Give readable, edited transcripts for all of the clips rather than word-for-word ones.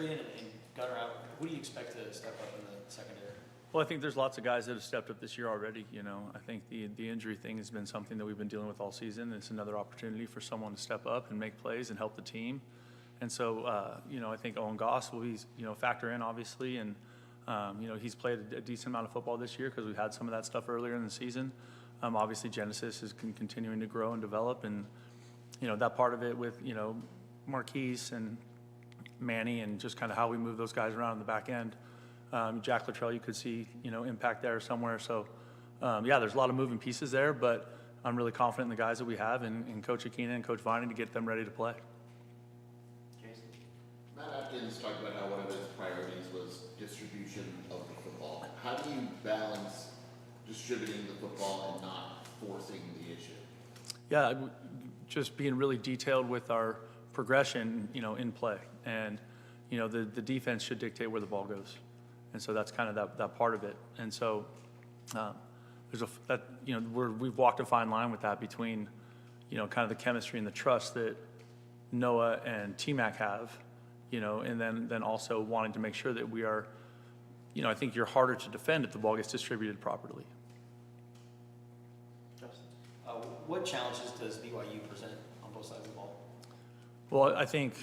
Tristan and Gunnar out, who do you expect to step up in the secondary? Well, I think there's lots of guys that have stepped up this year already. I think the injury thing has been something that we've been dealing with all season. It's another opportunity for someone to step up and make plays and help the team. And so, I think Owen Goss will be, factor in, obviously. And, he's played a decent amount of football this year because we had some of that stuff earlier in the season. Obviously, Genesis is continuing to grow and develop. And, that part of it with, Marquise and Manny and just kind of how we move those guys around in the back end. Jack Luttrell, you could see, impact there somewhere. So, there's a lot of moving pieces there, but I'm really confident in the guys that we have and Coach Aquina and Coach Vining to get them ready to play. Matt Atkins talked about how one of his priorities was distribution of the football. How do you balance distributing the football and not forcing the issue? Yeah, just being really detailed with our progression, in play. And, the defense should dictate where the ball goes. And so that's kind of that part of it. And so we've walked a fine line with that between, kind of the chemistry and the trust that Noah and T-Mac have, and then also wanting to make sure that we are, I think you're harder to defend if the ball gets distributed properly. What challenges does BYU present on both sides of the ball? Well, I think,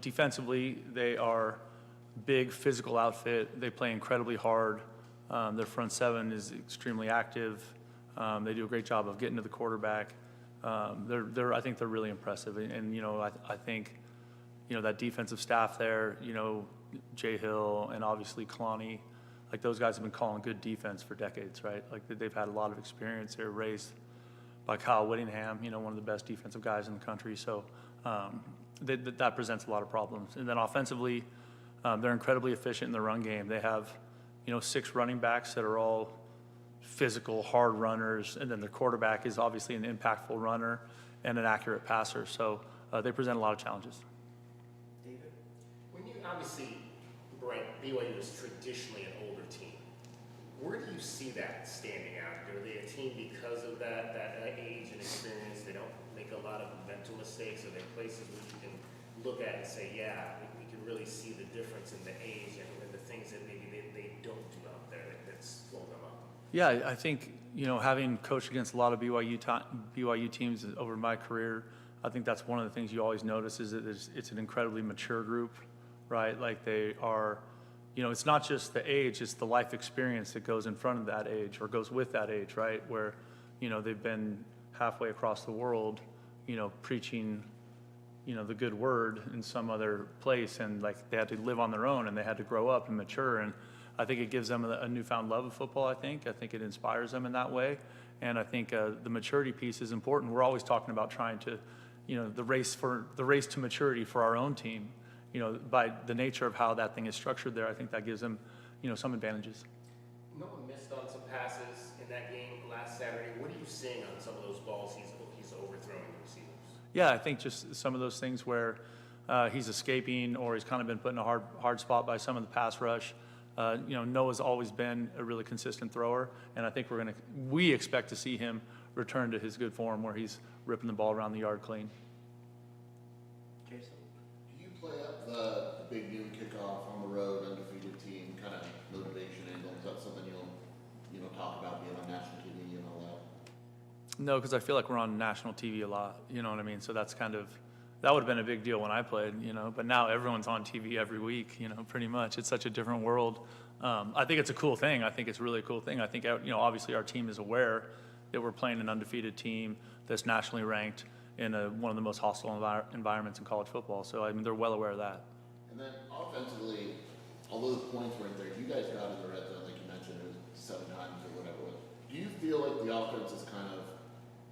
defensively, they are big physical outfit. They play incredibly hard. Their front seven is extremely active. They do a great job of getting to the quarterback. I think they're really impressive. And I think, that defensive staff there, Jay Hill and obviously Kalani, like those guys have been calling good defense for decades, right? Like they've had a lot of experience. They're raised by Kyle Whittingham, one of the best defensive guys in the country. So that presents a lot of problems. And then offensively, they're incredibly efficient in the run game. They have, 6 running backs that are all physical, hard runners, and then their quarterback is obviously an impactful runner and an accurate passer. So they present a lot of challenges. David? When you obviously, Brent, BYU is traditionally an older team. Where do you see that standing out? Are they a team because of that age and experience? They don't make a lot of mental mistakes? Are there places where you can look at and say, yeah, we can really see the difference in the age and the things that maybe they don't do out there that slow them up? Yeah, I think, having coached against a lot of BYU teams over my career, I think that's one of the things you always notice is that it's an incredibly mature group, right? Like they are, it's not just the age, it's the life experience that goes in front of that age or goes with that age, right? Where, they've been halfway across the world, preaching, the good word in some other place, and like they had to live on their own and they had to grow up and mature. And I think it gives them a newfound love of football. I think it inspires them in that way. And I think the maturity piece is important. We're always talking about trying to, the race to maturity for our own team. By the nature of how that thing is structured there, I think that gives them, some advantages. Noah missed on some passes in that game last Saturday. What are you seeing on some of those balls he's overthrowing the receivers? Yeah, I think just some of those things where he's escaping or he's kind of been put in a hard spot by some of the pass rush. Noah's always been a really consistent thrower, and I think we expect to see him return to his good form where he's ripping the ball around the yard clean. Jason? Do you play up the big noon kickoff on the road, undefeated team, kind of motivation angle? Is that something you'll talk about being on national TV and all that? No, because I feel like we're on national TV a lot, you know what I mean? So that would have been a big deal when I played, but now everyone's on TV every week, pretty much. It's such a different world. I think it's a cool thing. I think it's really a cool thing. I think, obviously our team is aware that we're playing an undefeated team that's nationally ranked in one of the most hostile environments in college football. So, they're well aware of that. And then offensively, although the points weren't there, you guys got in the red zone, like you mentioned, it was 7 times or whatever it was. Do you feel like the offense is kind of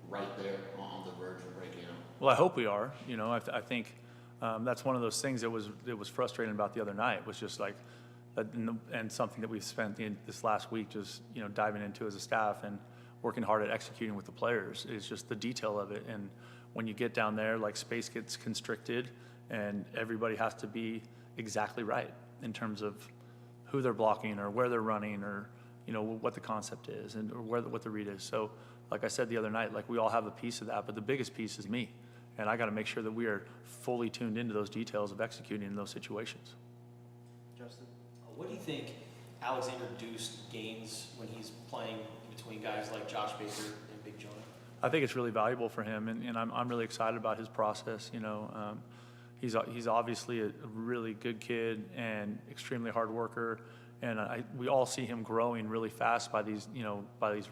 right there on the verge of breaking out? Well, I hope we are. I think that's one of those things that was frustrating about the other night was just like, and something that we've spent this last week just diving into as a staff and working hard at executing with the players is just the detail of it. And when you get down there, like space gets constricted, and everybody has to be exactly right in terms of who they're blocking or where they're running or what the concept is and or what the read is. So, like I said the other night, like we all have a piece of that, but the biggest piece is me. And I got to make sure that we are fully tuned into those details of executing in those situations. Justin? What do you think Alexander Deuce gains when he's playing between guys like Josh Baker and Big Jonah? I think it's really valuable for him, and I'm really excited about his process. He's obviously a really good kid and extremely hard worker, and we all see him growing really fast by these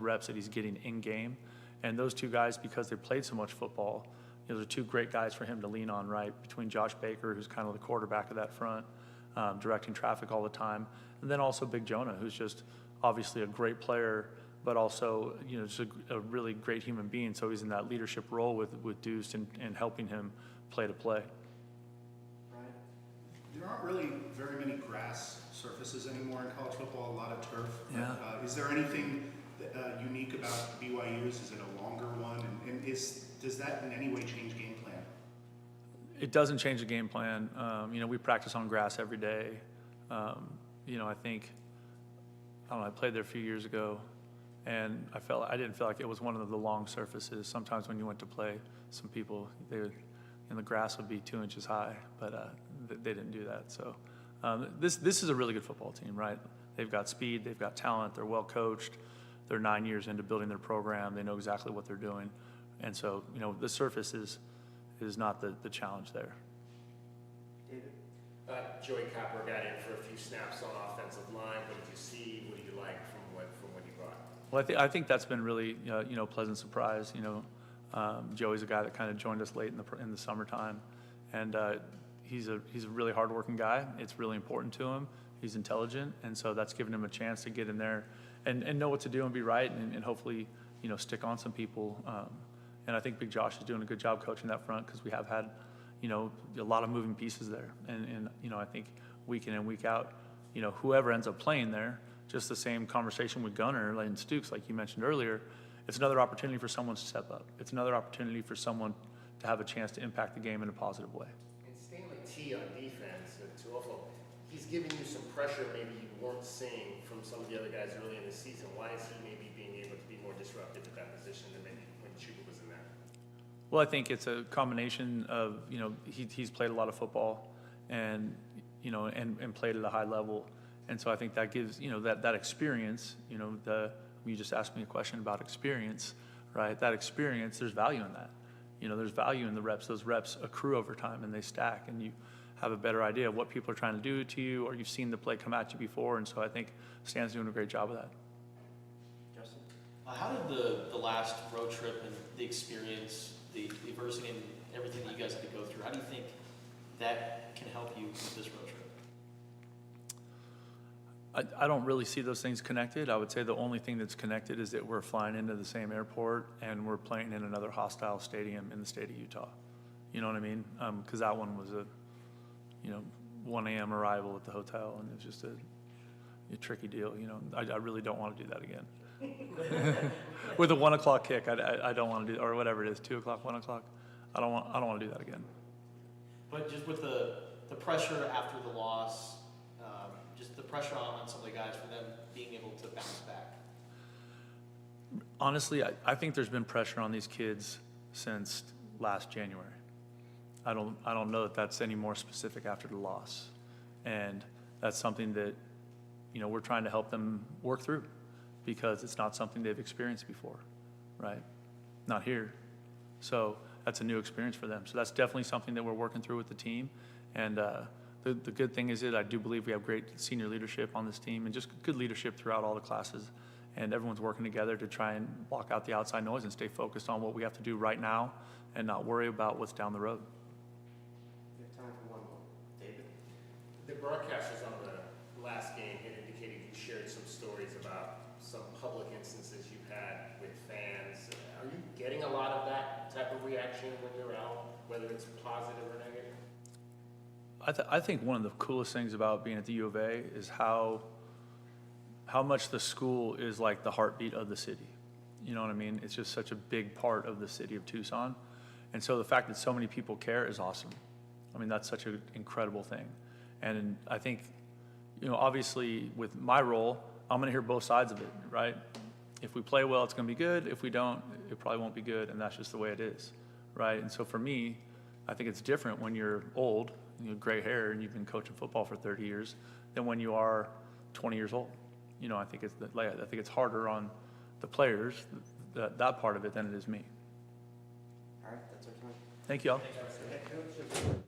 reps that he's getting in game. And those two guys, because they played so much football, they're two great guys for him to lean on, right? Between Josh Baker, who's kind of the quarterback of that front, directing traffic all the time, and then also Big Jonah, who's just obviously a great player, but also just a really great human being. So he's in that leadership role with Deuce and helping him play to play. Ryan? There aren't really very many grass surfaces anymore in college football, a lot of turf. Yeah. Is there anything unique about BYU's? Is it a longer one? And does that in any way change game plan? It doesn't change the game plan. We practice on grass every day. I think, I played there a few years ago, and I didn't feel like it was one of the long surfaces. Sometimes when you went to play, some people, the grass would be 2 inches high, but they didn't do that. So this is a really good football team, right? They've got speed, they've got talent, they're well coached. They're 9 years into building their program. They know exactly what they're doing. And so, the surface is not the challenge there. David? Joey Copper got in for a few snaps on offensive line. What did you see? What did you like from what he brought? Well, I think that's been really, pleasant surprise. Joey's a guy that kind of joined us late in the summertime, and he's a really hardworking guy. It's really important to him. He's intelligent, and so that's given him a chance to get in there and know what to do and be right, and hopefully, stick on some people. And I think Big Josh is doing a good job coaching that front, because we have had, a lot of moving pieces there. And I think week in and week out, whoever ends up playing there, just the same conversation with Gunner and Stukes, like you mentioned earlier, it's another opportunity for someone to step up. It's another opportunity for someone to have a chance to impact the game in a positive way. And Stanley T on defense, too often, he's giving you some pressure maybe you weren't seeing from some of the other guys early in the season. Why is he maybe being able to be more disruptive at that position than maybe when Chuba was in there? Well, I think it's a combination of, he's played a lot of football and played at a high level. And so I think that gives, that experience, you just asked me a question about experience, right? That experience, there's value in that. There's value in the reps. Those reps accrue over time and they stack, and you have a better idea of what people are trying to do to you, or you've seen the play come at you before. And so I think Stan's doing a great job of that. Justin? How did the last road trip and the experience, the adversity and everything that you guys had to go through, how do you think that can help you with this road trip? I don't really see those things connected. I would say the only thing that's connected is that we're flying into the same airport and we're playing in another hostile stadium in the state of Utah. You know what I mean? Because that one was a 1 a.m. arrival at the hotel, and it's just a tricky deal. I really don't want to do that again. With a 1 o'clock kick, I don't want to do, or whatever it is, 2 o'clock, 1 o'clock. I don't want to do that again. But just with the pressure after the loss, just the pressure on some of the guys for them being able to bounce back. Honestly, I think there's been pressure on these kids since last January. I don't know that that's any more specific after the loss, and that's something that we're trying to help them work through, because it's not something they've experienced before, right? Not here. So that's a new experience for them. So that's definitely something that we're working through with the team. And the good thing is that I do believe we have great senior leadership on this team, and just good leadership throughout all the classes. And everyone's working together to try and block out the outside noise and stay focused on what we have to do right now and not worry about what's down the road. We have time for one more. David? The broadcasters on the last game had indicated you shared some stories about some public instances you've had with fans. Are you getting a lot of that type of reaction when you're out, whether it's positive or negative? I think one of the coolest things about being at the U of A is how much the school is like the heartbeat of the city. You know what I mean? It's just such a big part of the city of Tucson. And so the fact that so many people care is awesome. I mean, that's such an incredible thing. And I think, obviously with my role, I'm going to hear both sides of it, right? If we play well, it's going to be good. If we don't, it probably won't be good. And that's just the way it is, right? And so for me, I think it's different when you're old, gray hair and you've been coaching football for 30 years than when you are 20 years old. I think it's harder on the players, that part of it, than it is me. All right, that's our time. Thank you all. Head coach of